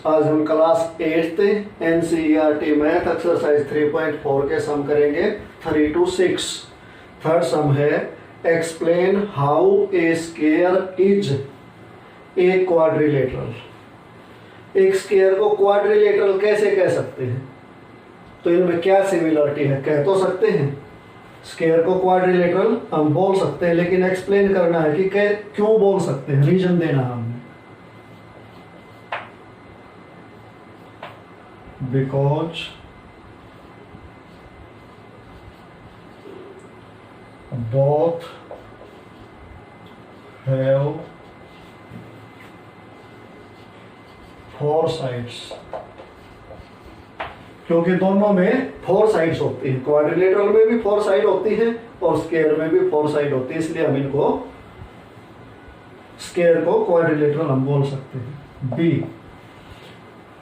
आज हम class 8 NCERT math exercise 3.4 के सम करेंगे 3 to 6। थर्ड सम है explain how a square is a quadrilateral. एक स्क्वायर को क्वाड्रिलेटरल कैसे कह सकते हैं? तो इनमें क्या सिमिलरिटी है? कह तो सकते हैं स्क्वायर को क्वाड्रिलेटरल हम बोल सकते हैं, लेकिन एक्सप्लेन करना है कि क्यों बोल सकते हैं, रीजन देना है हमने। Because both have 4 sides। क्योंकि दोनों में 4 साइड्स होती हैं, क्वाड्रिलेटरल में भी 4 साइड होती है और स्क्वायर में भी 4 साइड होती है, इसलिए हम इनको स्क्वायर को क्वाड्रिलेटरल हम बोल सकते हैं। Be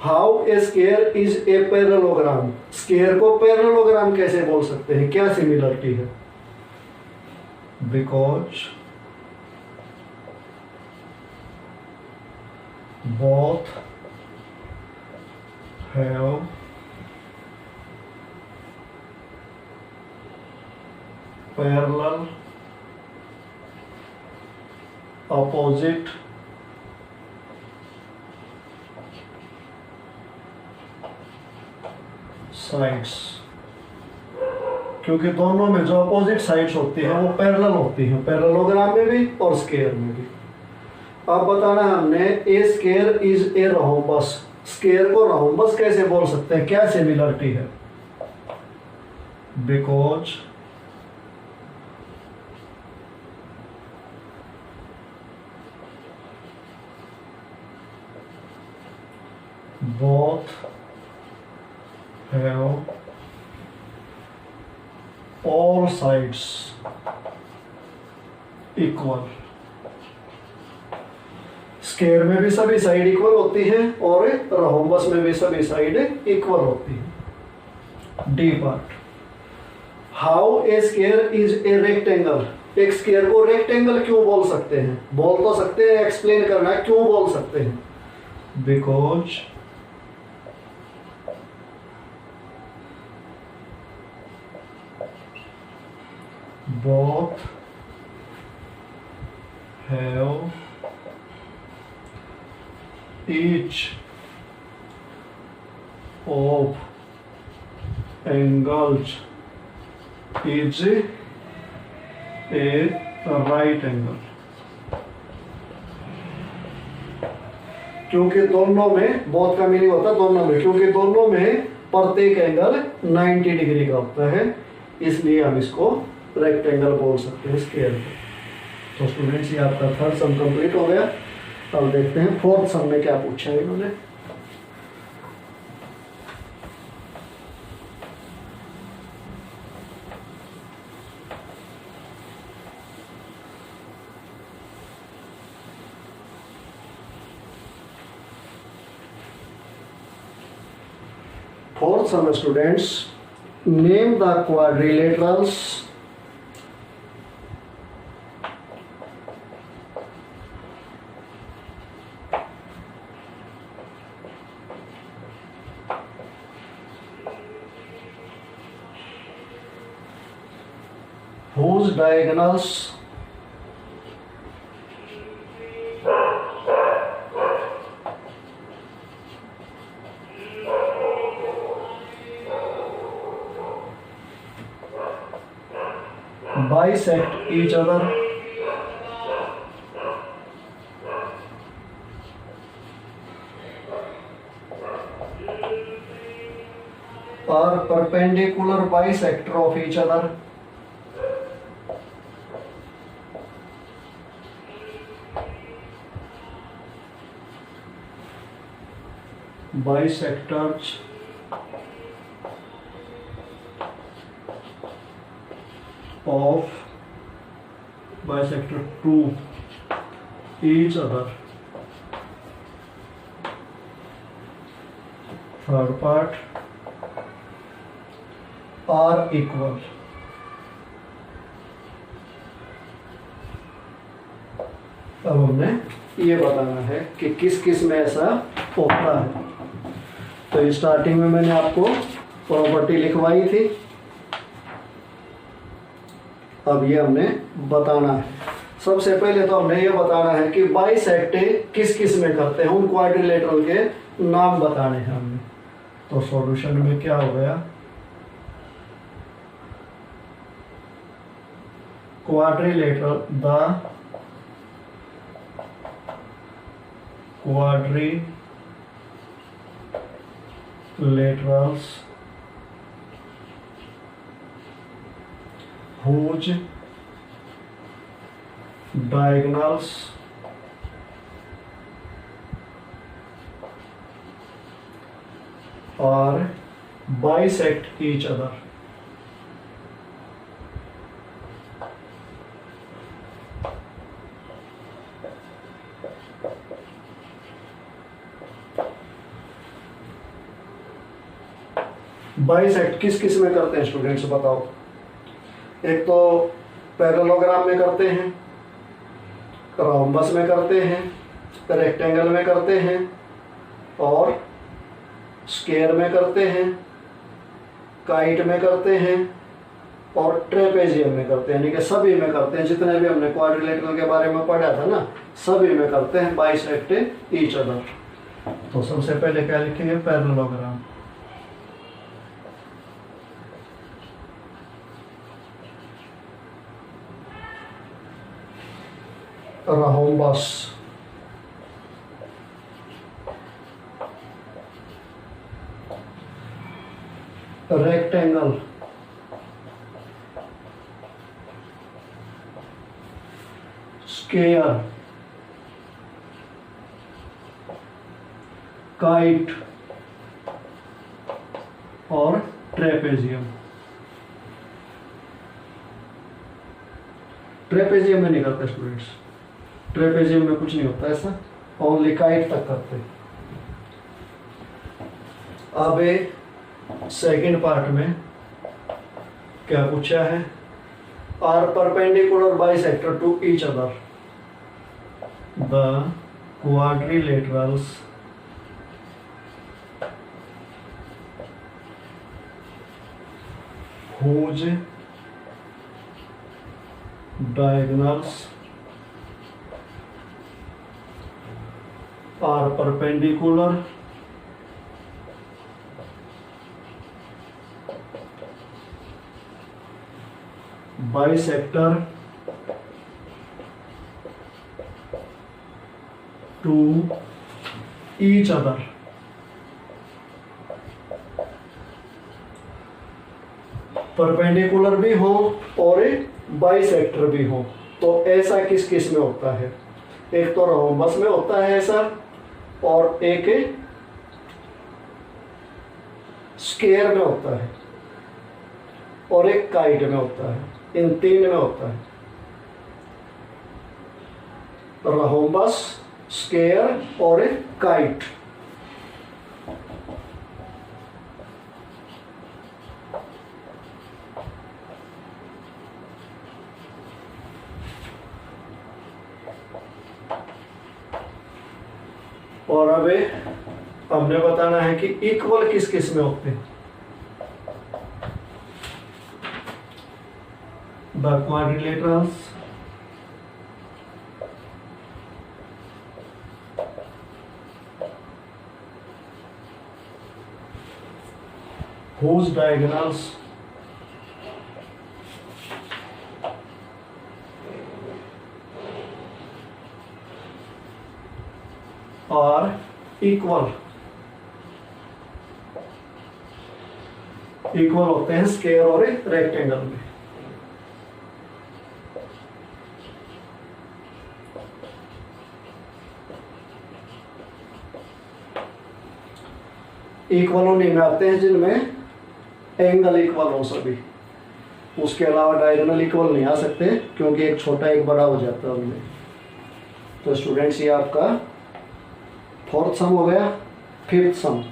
how a square is a parallelogram. Square को पैरेललोग्राम कैसे बोल सकते हैं? क्या सिमिलरिटी है? Because both have parallel opposite sides। क्योंकि दोनों में जो अपोजिट साइड्स होती हैं वो पैरेलल होती हैं, पैरेललोग्राम में भी और स्क्वायर में भी। अब बताना हमने a square is a rhombus. Square को रोम्बस कैसे बोल सकते हैं? क्या सिमिलरिटी है? Because both have all sides equal। Square में भी सभी साइड इक्वल होती हैं और रोम्बस में भी सभी साइड इक्वल होती हैं। D part how a square is a rectangle. एक स्क्वायर को रेक्टेंगल क्यों बोल सकते हैं? बोल तो सकते हैं, एक्सप्लेन करना है क्यों बोल सकते हैं। Because both have each of angles is a right angle। क्योंकि दोनों में, बहुत का मीनिंग होता है दोनों में, क्योंकि दोनों में प्रत्येक एंगल 90 डिग्री का होता है, इसलिए हम इसको रेक्टेंगल बोल सकते हैं स्क्वायर को। तो स्टूडेंट्स ये आपका थर्ड सम कंप्लीट हो गया। अब देखते हैं फोर्थ सम में क्या पूछा है इन्होंने। Fourth some students, name the quadrilaterals whose diagonals bisect each other are perpendicular bisector of each other। Bisectors of bisector to each other। Third part are equal। अब हमने ये बताना है कि किस किस में ऐसा होता है। तो स्टार्टिंग में मैंने आपको प्रॉपर्टी लिखवाई थी, अब ये हमने बताना है। सबसे पहले तो हमने ये बताना है कि बाइसेक्ट किस किस में करते हैं, उन क्वाड्रिलेटरल के नाम बताने हैं हमने। तो सॉल्यूशन में क्या हो गया, quadrilateral, the quadrilaterals whose diagonals are bisect each other. Bisect किस किस में करते हैं स्टूडेंट्स बताओ। एक तो पैरेललोग्राम में करते हैं, रोम्बस में करते हैं, रेक्टेंगल में करते हैं, और स्क्वायर में करते हैं, काइट में करते हैं, और ट्रेपेजियम में करते हैं। यानी कि सभी में करते हैं, जितने भी हमने क्वाड्रिलेटरल के बारे में पढ़ा था ना, सभी में करते हैं बाइसेक्ट ईच अदर। तो सबसे पहले क्या लिखेंगे, parallelogram. Rhombus, rectangle, square, kite और ट्रेपेजियम। ट्रेपेजियम में नहीं करते स्टूडेंट्स, ट्रेपेजियम में कुछ नहीं होता ऐसा, ओनली काइट तक करते। अब सेकंड पार्ट में क्या पूछा है, are perpendicular bisector to each other, the quadrilaterals whose diagonals are perpendicular bisector to each other। Perpendicular भी हो और बाइसेक्टर भी हो। तो ऐसा किस किस में होता है, एक तो रोम्बस में होता है ऐसा, और एक स्क्वायर में होता है, और एक काइट में होता है। इन तीन में होता है, रोम्बस, स्क्वायर और काइट। और अब हमने बताना है कि इक्वल किस किस में होते हैं, the quadrilaterals whose diagonals are equal होते हैं स्क्वायर और रेक्टेंगल में। इक्वल उन्हीं में आते हैं जिनमें एंगल इक्वल हो सभी, उसके अलावा डायगोनल इक्वल नहीं आ सकते, क्योंकि एक छोटा एक बड़ा हो जाता है उनमें। तो स्टूडेंट्स ये आपका फोर्थ सम हो गया। Fifth some,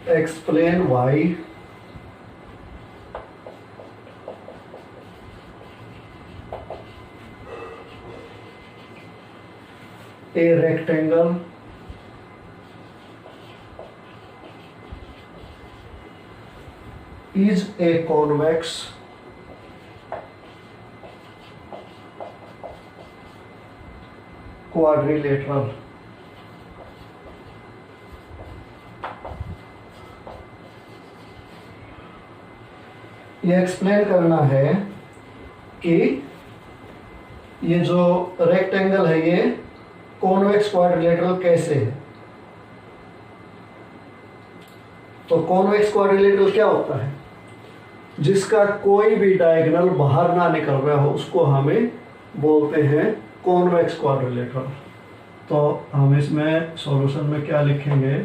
explain why a rectangle is a convex quadrilateral. ये एक्सप्लेन करना है कि ये जो रेक्टेंगल है ये कॉन्वेक्स क्वाड्रिलेटरल कैसे है। तो कॉन्वेक्स क्वाड्रिलेटरल क्या होता है? जिसका कोई भी डायगोनल बाहर ना निकल रहा हो उसको हमें बोलते हैं कॉन्वेक्स क्वाड्रिलेटरल। तो हम इसमें सॉल्यूशन में क्या लिखेंगे?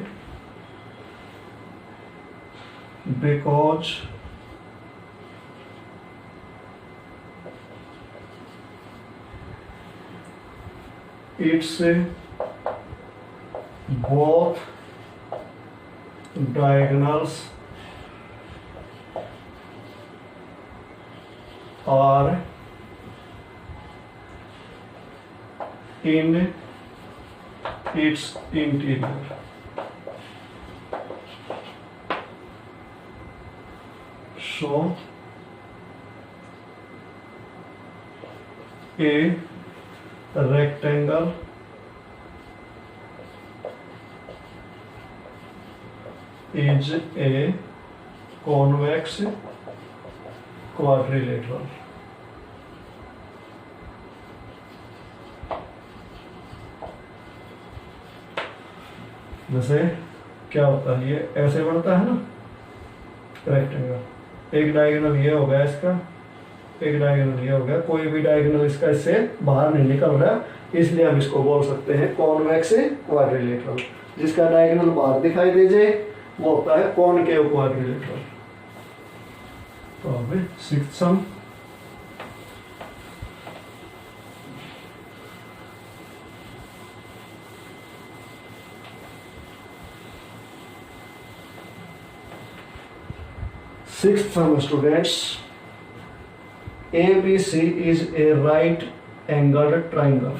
Because its both diagonals are in its interior. So a rectangle is a convex quadrilateral. जैसे क्या होता है, ये ऐसे बनता है ना रेक्टेंगल, एक डायगोनल ये हो गया इसका, एक डायगोनल ये हो गया, कोई भी डायगोनल इसका इससे बाहर नहीं निकल रहा, इसलिए हम इसको बोल सकते हैं कॉन्वेक्स क्वाड्रिलेटरल। जिसका डायगोनल बाहर दिखाई दे जाए वो होता है कॉनकेव क्वाड्रिलेटरल। तो अब sixth some, sixth sum students, ABC is a right angled triangle.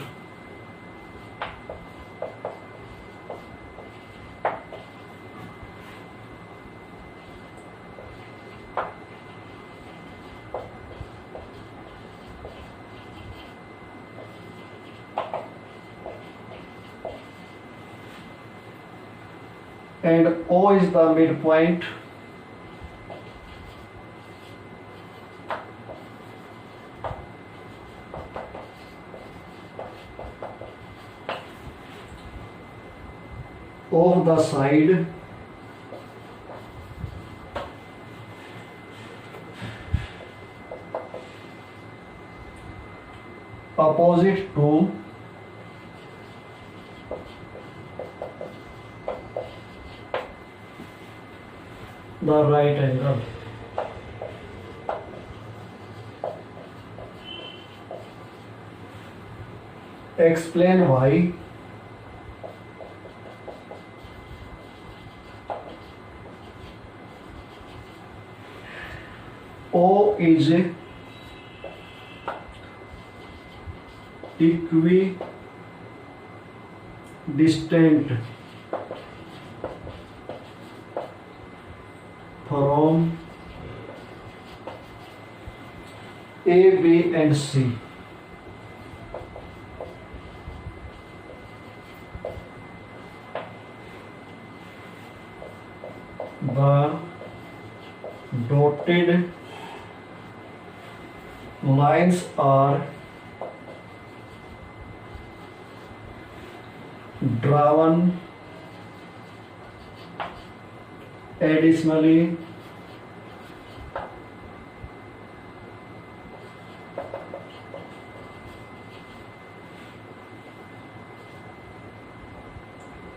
And O is the midpoint of the side opposite to the right angle. Explain why O is equidistant from A, B and C. The dotted lines are drawn additionally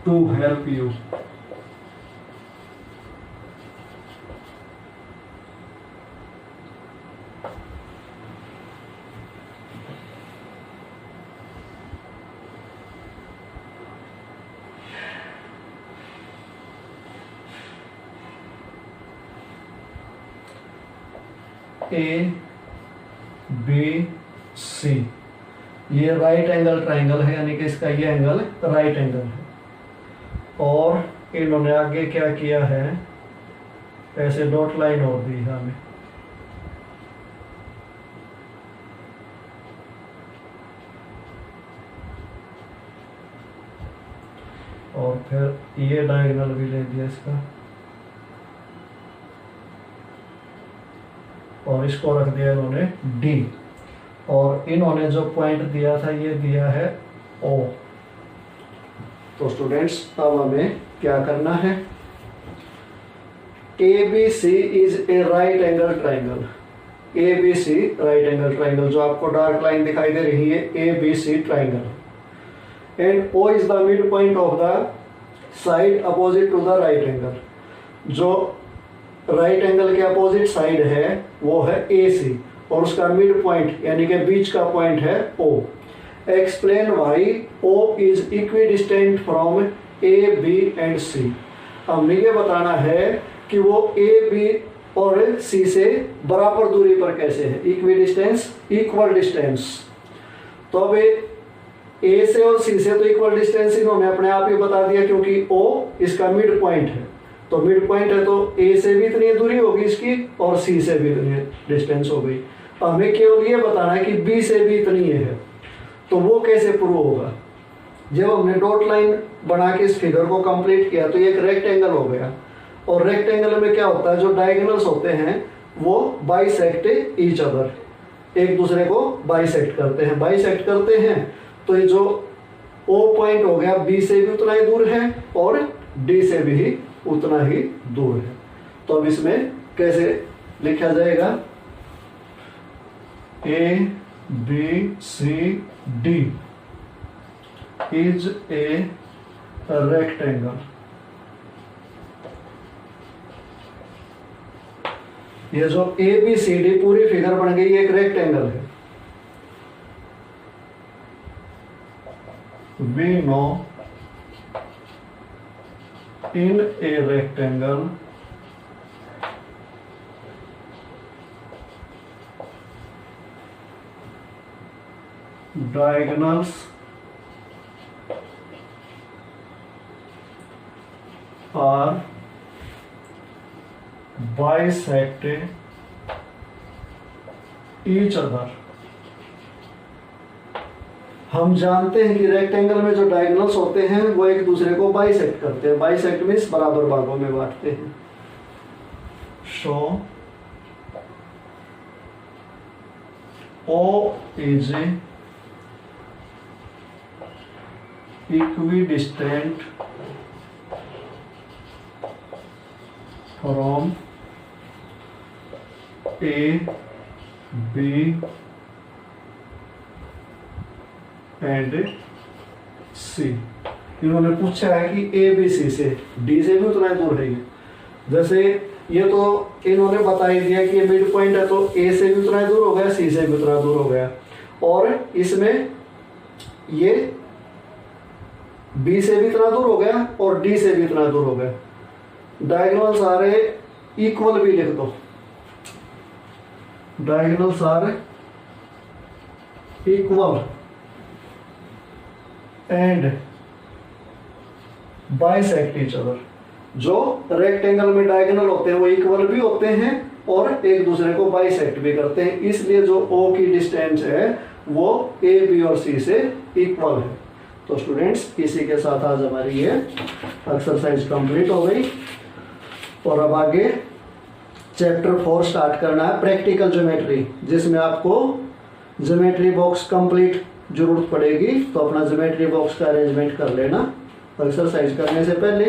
to help you. A B C, ये right angle triangle है, यानी कि इसका ये angle right angle है। और इन्होंने आगे क्या किया है, ऐसे डॉट लाइन और दी है हमें। और फिर ये डायगोनल भी ले दिया इसका, और इसको रख दिया इन्होंने डी। और इन्होंने जो पॉइंट दिया था ये दिया है ओ। तो स्टूडेंट्स अब हमें क्या करना है, A B C is a right angle triangle. A B C right angle triangle, जो आपको डार्क लाइन दिखाई दे रही है, A B C triangle. And O is the mid point of the side opposite to the right angle. जो right angle के अपोजिट side है वो है ए सी, और उसका मिड पॉइंट यानी कि बीच का पॉइंट है O. Explain why O is equidistant from A B and C. हमने ये बताना है कि वो ए बी और सी से बराबर दूरी पर कैसे है, इक्विडिस्टेंस, इक्वल डिस्टेंस। तो अब ए से और सी से तो इक्वल डिस्टेंस इन्होंने अपने आप ही बता दिया, क्योंकि ओ इसका मिड पॉइंट है। तो मिड पॉइंट है तो ए से भी इतनी दूरी होगी इसकी, और सी से भी इतनी डिस्टेंस हो गई। हमें केवल ये बताना है कि बी से भी इतनी है। तो वो कैसे प्रूव होगा, जब हमने डॉट लाइन बना के इस फिगर को कंप्लीट किया तो ये एक रेक्टेंगल हो गया। और रेक्टेंगल में क्या होता है, जो डायगोनल्स होते हैं वो बाइसेक्ट ईच अदर, एक दूसरे को बाइसेक्ट करते हैं। बाइसेक्ट करते हैं तो ये जो ओ पॉइंट हो गया बी से भी उतना ही दूर है और डी से भी उतना ही दूर है। तो अब इसमें कैसे लिखा जाएगा, A B C D is a rectangle. ये जो ए बी सी डी पूरी फिगर बन गई, एक रेक्टेंगल है। We know in a rectangle diagonals are bisect each other। हम जानते हैं कि रेक्टेंगल में जो डायगोनल्स होते हैं वो एक दूसरे को बाइसेक्ट करते हैं। बाइसेक्ट मींस बराबर भागों में बांटते हैं। Show O is equidistant from A B and C. इन्होंने पूछा है कि ए बी सी से, डी से भी उतना ही दूर है। जैसे ये तो इन्होंने बता ही दिया कि ये मिड पॉइंट है, तो ए से भी उतना ही दूर हो गया, सी से भी उतना दूर हो गया। और इसमें ये बी से भी इतना दूर हो गया और डी से भी इतना दूर हो गया। डायगोनल्स आर इक्वल भी लिख दो, diagonals are equal and bisect each other. जो रेक्टेंगल में डायगोनल होते हैं वो इक्वल भी होते हैं और एक दूसरे को बाइसेक्ट भी करते हैं। इसलिए जो ओ की डिस्टेंस है वो ए बी और सी से इक्वल है। तो स्टूडेंट्स इसी के साथ आज हमारी ये एक्सरसाइज कंप्लीट हो गई। और अब आगे चैप्टर 4 स्टार्ट करना है, प्रैक्टिकल ज्योमेट्री, जिसमें आपको ज्योमेट्री बॉक्स कंप्लीट जरूरत पड़ेगी। तो अपना ज्योमेट्री बॉक्स का अरेंजमेंट कर लेना एक्सरसाइज करने से पहले।